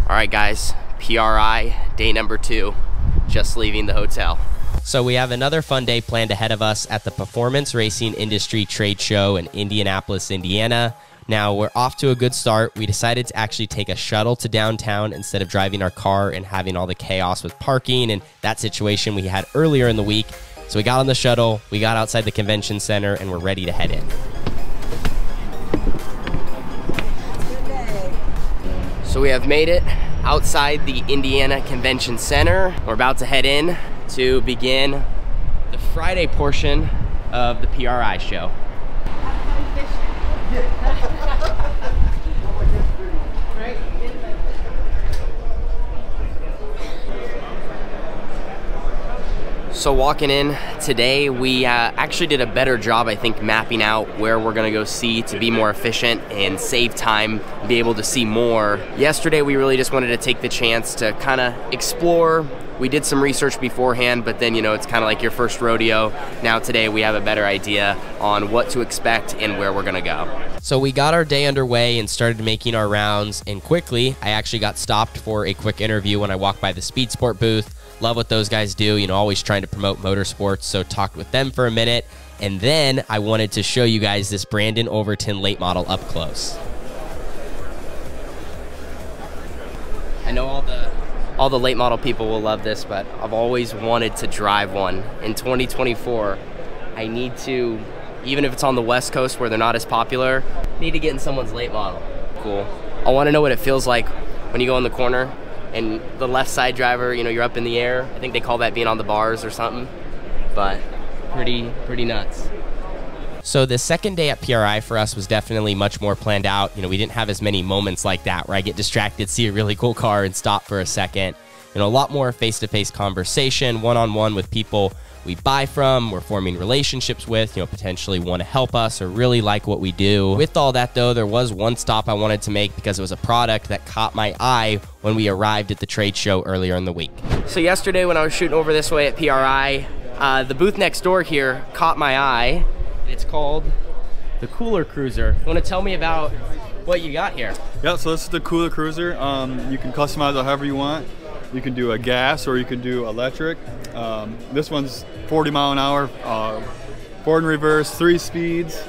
All right, guys, PRI day number 2, just leaving the hotel. So we have another fun day planned ahead of us at the Performance Racing Industry Trade Show in Indianapolis, Indiana. Now, we're off to a good start. We decided to actually take a shuttle to downtown instead of driving our car and having all the chaos with parking and that situation we had earlier in the week. So we got on the shuttle, we got outside the convention center, and we're ready to head in. So we have made it outside the Indiana Convention Center. We're about to head in to begin the Friday portion of the PRI Show. So walking in today, we actually did a better job, I think, mapping out where we're gonna go see to be more efficient and save time, be able to see more. Yesterday, we really just wanted to take the chance to kind of explore. We did some research beforehand, but then, you know, it's kind of like your first rodeo. Now today, we have a better idea on what to expect and where we're gonna go. So we got our day underway and started making our rounds, and quickly, I actually got stopped for a quick interview when I walked by the Speed Sport booth. Love what those guys do, you know, always trying to promote motorsports, so talked with them for a minute, and then I wanted to show you guys this Brandon Overton late model up close. I know all the late model people will love this, but I've always wanted to drive one. In 2024, I need to, even if it's on the West Coast where they're not as popular, need to get in someone's late model. Cool. I want to know what it feels like when you go in the corner and the left side driver, you know, you're up in the air. I think they call that being on the bars or something, but pretty nuts. So the second day at PRI for us was definitely much more planned out. You know, we didn't have as many moments like that where I get distracted, see a really cool car and stop for a second. You know, a lot more face-to-face conversation, one-on-one with people we buy from, we're forming relationships with, you know, potentially want to help us or really like what we do. With all that though, there was one stop I wanted to make because it was a product that caught my eye when we arrived at the trade show earlier in the week. So yesterday when I was shooting over this way at PRI, the booth next door here caught my eye. It's called the Cooler Cruiser. You want to tell me about what you got here? Yeah, so this is the Cooler Cruiser. You can customize it however you want. You can do a gas or you can do electric. This one's 40 mile an hour, forward and reverse, 3 speeds.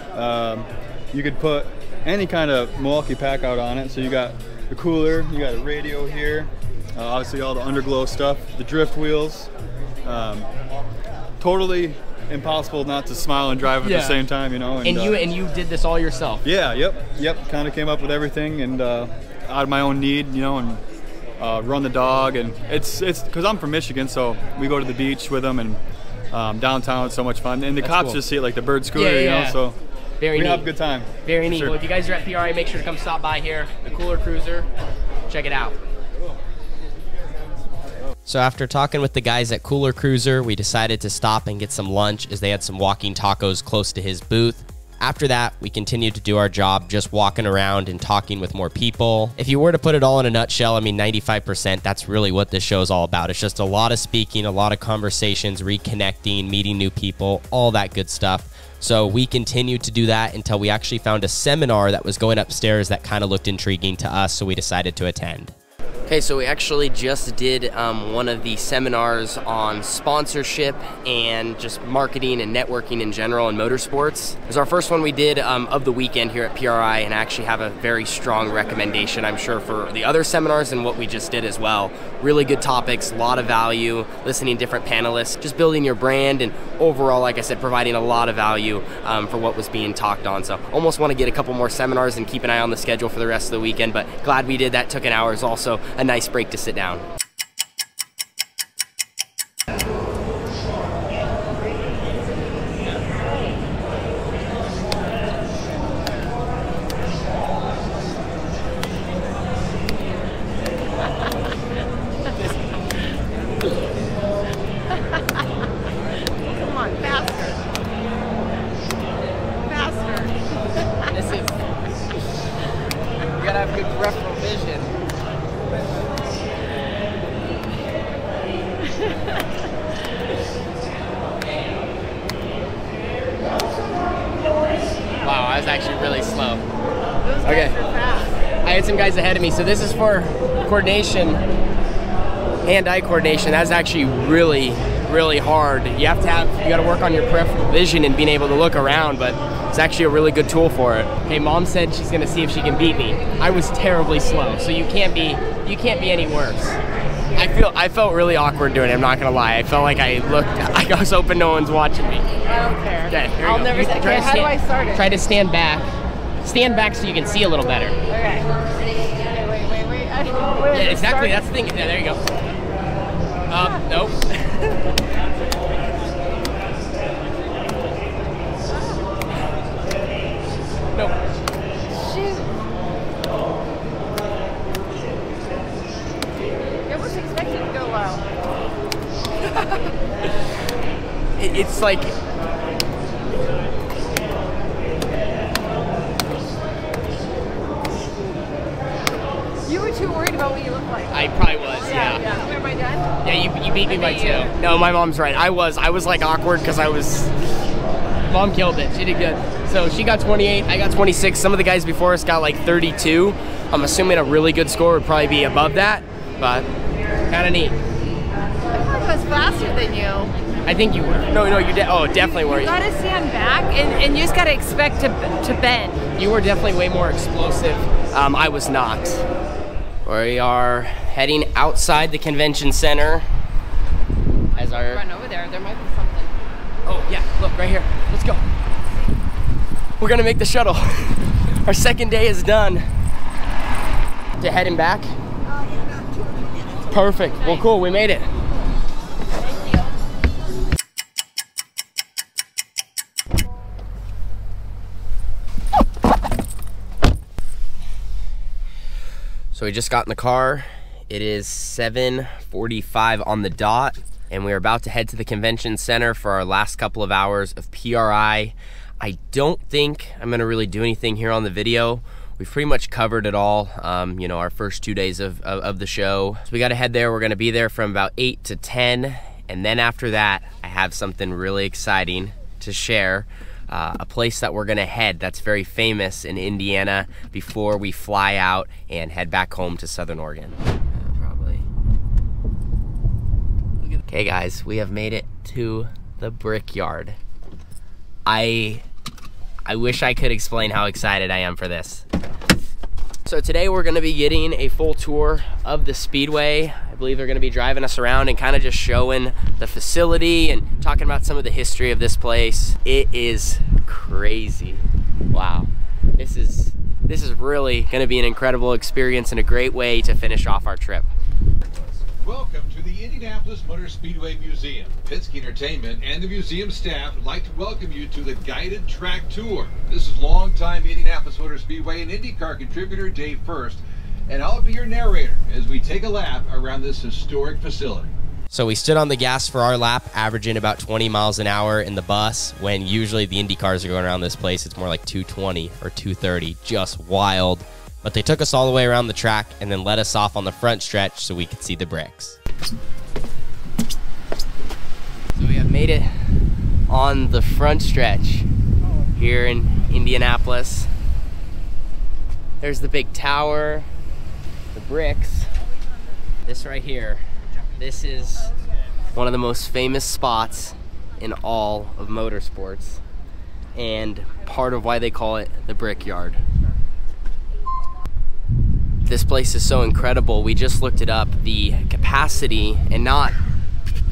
You could put any kind of multi-pack out on it. So you got the cooler, you got a radio here, obviously all the underglow stuff, the drift wheels. Totally impossible not to smile and drive at the same time, you know. And you did this all yourself? Yeah, yep. Kind of came up with everything and out of my own need, you know, and run the dog. And it's because I'm from Michigan, so we go to the beach with them, and downtown it's so much fun. And the cops just see it like the bird scooter, you know. So very neat. Have a good time. Very neat. Sure. Well, if you guys are at PRI, make sure to come stop by here. The Cooler Cruiser, check it out. So after talking with the guys at Cooler Cruiser, we decided to stop and get some lunch as they had some walking tacos close to his booth. After that, we continued to do our job, just walking around and talking with more people. If you were to put it all in a nutshell, I mean, 95%, that's really what this show is all about. It's just a lot of speaking, a lot of conversations, reconnecting, meeting new people, all that good stuff. So we continued to do that until we actually found a seminar that was going upstairs that kind of looked intriguing to us, so we decided to attend. Okay, so we actually just did one of the seminars on sponsorship and just marketing and networking in general in motorsports. It was our first one we did of the weekend here at PRI, and I actually have a very strong recommendation, I'm sure, for the other seminars and what we just did as well. Really good topics, a lot of value, listening to different panelists, just building your brand, and overall, like I said, providing a lot of value for what was being talked on. So almost want to get a couple more seminars and keep an eye on the schedule for the rest of the weekend, but glad we did that. Took an hour. Is also a nice break to sit down. Come on, faster. Faster. This is, you gotta have good peripheral vision. Wow, I was actually really slow. Those guys are fast. I had some guys ahead of me, so this is for coordination, hand-eye coordination, that's actually really, really hard. You got to work on your peripheral vision and being able to look around, but it's actually a really good tool for it. Okay, Mom said she's gonna see if she can beat me. I was terribly slow, so you can't be any worse. I felt really awkward doing it, I'm not gonna lie. I felt like I was hoping no one's watching me. I don't care. Okay, here I'll you go. never. Okay, how do I start it? Try to stand back. Stand back so you can see a little better. Okay. Wait. Yeah, exactly, that's the thing. Yeah, there you go. Nope. Nope. Shoot. I was expecting to go well. It's like... You were too worried about what you looked like. I probably was, yeah. Am I done? Yeah, you beat me by beat 2. you. No, my mom's right. I was like awkward because Mom killed it. She did good. So she got 28, I got 26. Some of the guys before us got like 32. I'm assuming a really good score would probably be above that, but kind of neat. I thought I was faster than you. I think you were. No, you did. Oh, definitely were. You gotta stand back and you just gotta expect to bend. You were definitely way more explosive. I was not. We are heading outside the convention center as our... Run over there, there might be something. Oh yeah, look right here. Let's go. We're gonna make the shuttle. Our second day is done. To heading back? Perfect. Well, cool. We made it. So we just got in the car. It is 7:45 on the dot, and we're about to head to the convention center for our last couple of hours of PRI. I don't think I'm gonna really do anything here on the video. We've pretty much covered it all, you know, our first 2 days of the show. So we gotta head there. We're gonna be there from about 8 to 10, and then after that, I have something really exciting to share. A place that we're gonna head that's very famous in Indiana before we fly out and head back home to Southern Oregon. Probably. Okay guys, we have made it to the Brickyard. I wish I could explain how excited I am for this. So today we're gonna be getting a full tour of the Speedway. I believe they're gonna be driving us around and kind of just showing the facility and talking about some of the history of this place. It is crazy. Wow. This is really gonna be an incredible experience and a great way to finish off our trip. Welcome to the Indianapolis Motor Speedway Museum. Penske Entertainment and the museum staff would like to welcome you to the guided track tour. This is longtime Indianapolis Motor Speedway and IndyCar contributor Dave First, and I'll be your narrator as we take a lap around this historic facility. So we stood on the gas for our lap, averaging about 20 miles an hour in the bus, when usually the Indy cars are going around this place. It's more like 220 or 230, just wild. But they took us all the way around the track and then let us off on the front stretch so we could see the bricks. So we have made it on the front stretch here in Indianapolis. There's the big tower, the bricks. This right here, this is one of the most famous spots in all of motorsports, and part of why they call it the Brickyard. This place is so incredible. We just looked it up. The capacity, and not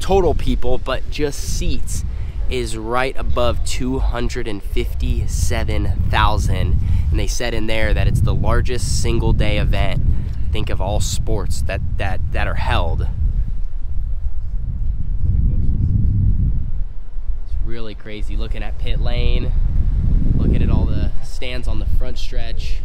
total people, but just seats, is right above 257,000. And they said in there that it's the largest single day event, think of all sports that are held. It's really crazy looking at pit lane, looking at all the stands on the front stretch,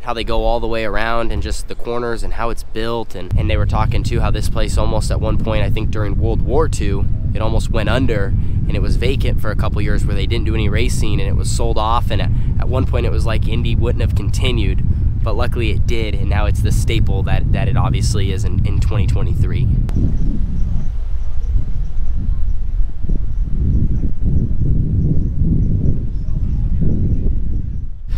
how they go all the way around, and just the corners and how it's built. And they were talking too how this place almost at one point, I think during World War II, it almost went under and it was vacant for a couple years where they didn't do any racing, and it was sold off, and at one point it was like Indy wouldn't have continued, but luckily it did, and now it's the staple that it obviously is in 2023.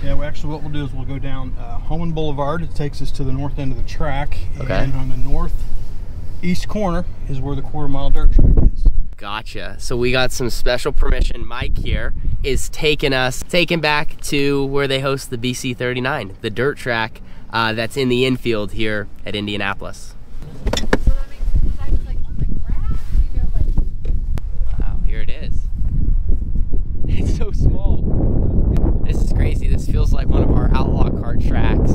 Yeah, actually what we'll do is we'll go down Holmes Boulevard. It takes us to the north end of the track. Okay. And on the northeast corner is where the quarter-mile dirt track is. Gotcha. So we got some special permission. Mike here is taking back to where they host the BC39, the dirt track that's in the infield here at Indianapolis. So that makes it, because I was like on the grass, you know, like. Wow, here it is. It's so small. This is crazy. This feels like one of our outlaw kart tracks.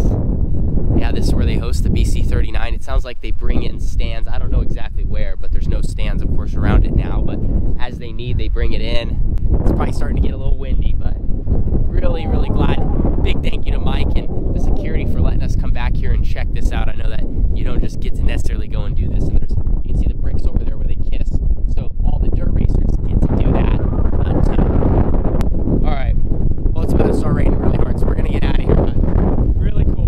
Yeah, this is where they host the BC39. It sounds like they bring in stands. I don't know exactly where, but there's no stands, of course, around it now. But as they need, they bring it in. It's probably starting to get a little windy, but really, really glad. Big thank you to Mike and the security for letting us come back here and check this out. I know that you don't just get to necessarily go and do this. And you can see the bricks over there where they kiss. So all the dirt racers get to do that too. All right. Well, it's about to start raining really hard, so we're going to get out of here. But really cool.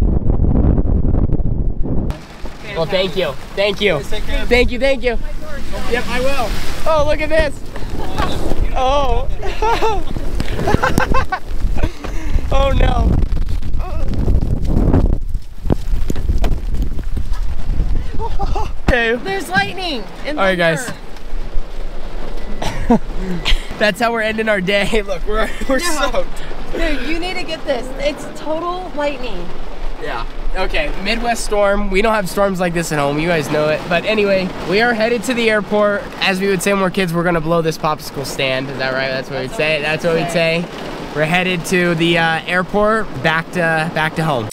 Well, thank you. Thank you. Thank you. Thank you. Yep, I will. Oh, look at this. Oh. Oh, no. Okay. There's lightning. All right, guys. That's how we're ending our day. Look, we're soaked. Dude, you need to get this. It's total lightning. Yeah. Okay, Midwest storm. We don't have storms like this at home. You guys know it. But anyway, we are headed to the airport. As we would say when we're kids, we're gonna blow this popsicle stand. Is that right? That's what we'd say. That's what we'd say. We're headed to the airport, back to home.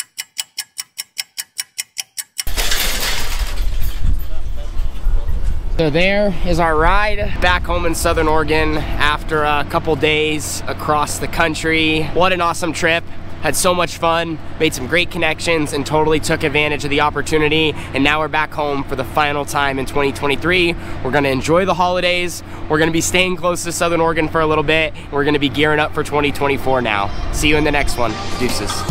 So there is our ride back home in Southern Oregon after a couple days across the country. What an awesome trip. Had so much fun, made some great connections, and totally took advantage of the opportunity. And now we're back home for the final time in 2023. We're gonna enjoy the holidays. We're gonna be staying close to Southern Oregon for a little bit. We're gonna be gearing up for 2024 now. See you in the next one. Deuces.